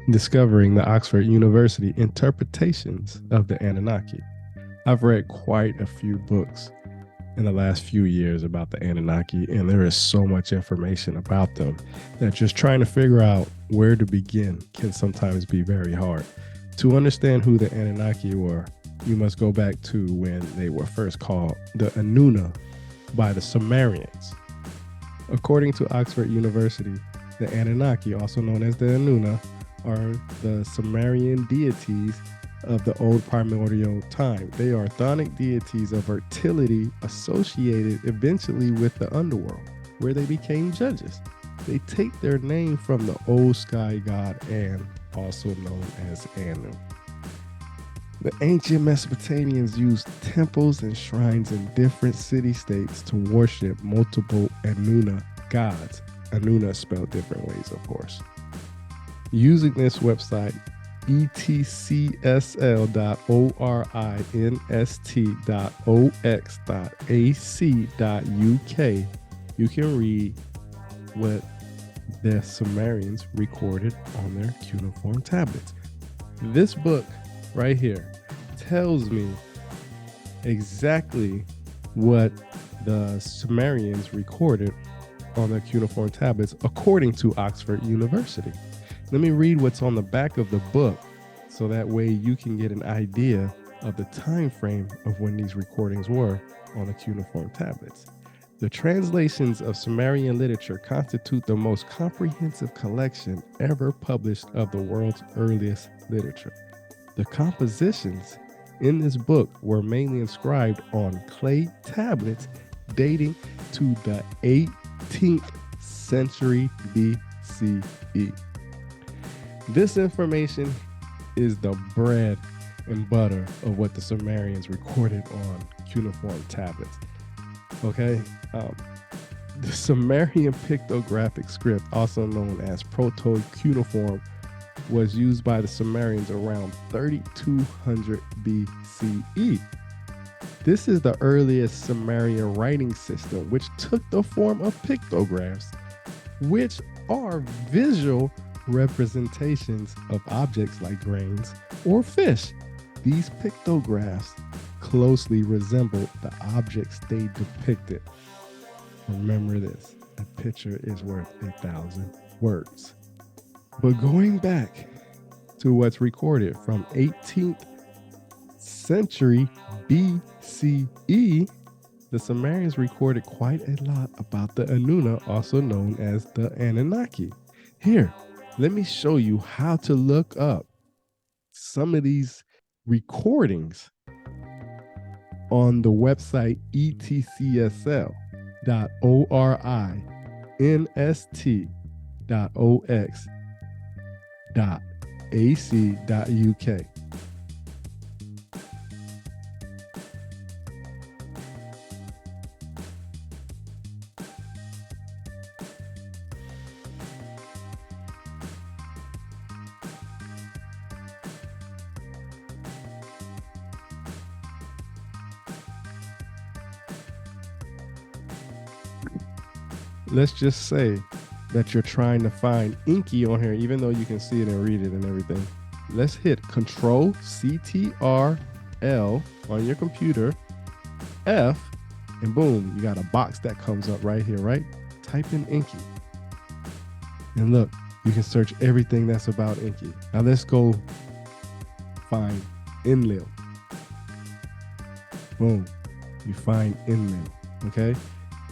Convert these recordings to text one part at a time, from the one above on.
discovering the Oxford University interpretations of the Anunnaki. I've read quite a few books in the last few years about the Anunnaki, and there is so much information about them that just trying to figure out where to begin can sometimes be very hard. To understand who the Anunnaki were, you must go back to when they were first called the Anuna by the Sumerians. According to Oxford University, the Anunnaki, also known as the Anuna, are the Sumerian deities of the old primordial time. They are chthonic deities of fertility associated eventually with the underworld, where they became judges. They take their name from the old sky god An, also known as Anu. The ancient Mesopotamians used temples and shrines in different city-states to worship multiple Anuna gods. Anuna spelled different ways, of course. Using this website, etcsl.orinst.ox.ac.uk, you can read what the Sumerians recorded on their cuneiform tablets. This book right here tells me exactly what the Sumerians recorded on their cuneiform tablets according to Oxford University. Let me read what's on the back of the book so that way you can get an idea of the time frame of when these recordings were on the cuneiform tablets. The translations of Sumerian literature constitute the most comprehensive collection ever published of the world's earliest literature. The compositions in this book were mainly inscribed on clay tablets dating to the 18th century BCE. This information is the bread and butter of what the Sumerians recorded on cuneiform tablets. Okay, the Sumerian pictographic script, also known as Proto-Cuneiform, was used by the Sumerians around 3200 BCE. This is the earliest Sumerian writing system, which took the form of pictographs, which are visual representations of objects like grains or fish. These pictographs closely resemble the objects they depicted. Remember this, a picture is worth 1,000 words. But going back to what's recorded from 18th century BCE, the Sumerians recorded quite a lot about the Anuna, also known as the Anunnaki. Here, let me show you how to look up some of these recordings on the website etcsl.orinst.ox.ac.uk. Let's just say that you're trying to find Inky on here, even though you can see it and read it and everything. Let's hit Control CTRL on your computer, F, and boom, you got a box that comes up right here, right? Type in Inky. And look, you can search everything that's about Inky. Now let's go find Enlil. Boom, you find Enlil, okay?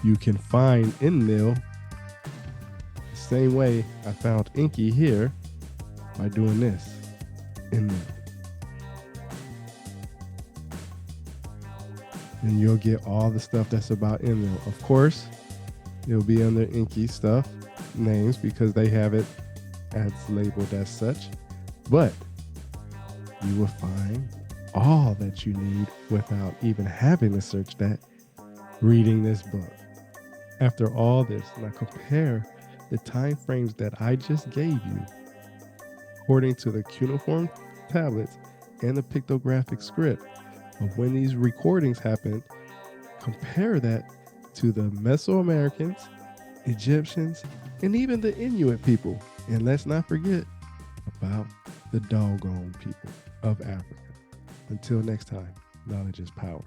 You can find Enlil the same way I found Inky here by doing this, Enlil. And you'll get all the stuff that's about Enlil. Of course, it'll be under Inky stuff, names, because they have it as labeled as such. But you will find all that you need without even having to search that, reading this book. After all this, now compare the time frames that I just gave you according to the cuneiform tablets and the pictographic script of when these recordings happened. Compare that to the Mesoamericans, Egyptians, and even the Inuit people. And let's not forget about the doggone people of Africa. Until next time, knowledge is power.